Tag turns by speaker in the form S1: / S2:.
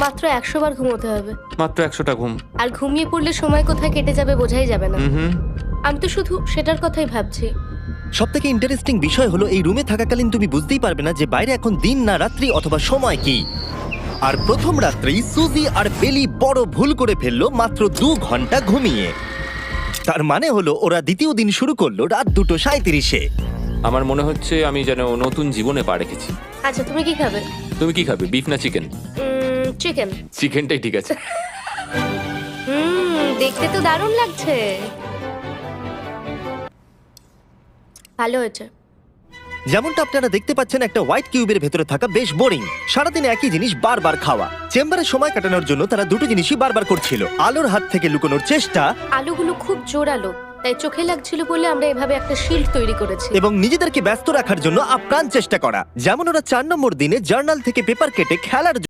S1: মাত্র 100 বার ঘুমোতে হবে।
S2: মাত্র 100টা ঘুম।
S1: আর ঘুমিয়ে পড়লে সময় কোথায় কেটে যাবে বোঝাই যাবে না।
S2: হুম।
S1: আমি তো শুধু সেটার কথাই ভাবছি।
S3: সব থেকে ইন্টারেস্টিং বিষয় হলো এই রুমে থাকাকালীন তুমি বুঝতেই পারবে না যে বাইরে এখন দিন না রাত্রি অথবা সময় কি। আর প্রথম রাত্রেই সুজি আর বেলি বড় ভুল করে ফেললো মাত্র 2 ঘন্টা ঘুমিয়ে। তার মানে হলো ওরা দ্বিতীয় দিন শুরু করলো রাত 2:37-এ।
S2: আমার মনে হচ্ছে আমি যেন নতুন জীবনে পা রেখেছি।
S1: আচ্ছা তুমি কি খাবে?
S2: তুমি কি খাবে, বিফ না চিকেন?
S1: চিকেন।
S2: চিকেনটাই ঠিক আছে।
S1: দেখতে তো দারুণ লাগছে। ভালো হয়েছে।
S3: যেমনটা আপনারা দেখতে পাচ্ছেন একটা হোয়াইট কিউবের ভেতরে থাকা বেশ বোরিং। সারাদিন একই জিনিস বারবার খাওয়া। চেম্বারে সময় কাটানোর জন্য তারা দুটো জিনিসই বারবার করছিল: আলোর হাত থেকে লুকোনোর চেষ্টা
S1: আলুগুলো খুব জোরালো, তাই চোখে লাগছিল বলে আমরা এভাবে একটা শিল্ড তৈরি করেছি।
S3: এবং নিজেদেরকে ব্যস্ত রাখার জন্য আপ্রাণ চেষ্টা করা। যেমন ওরা 4 নম্বর দিনে জার্নাল থেকে পেপার কেটে খেলার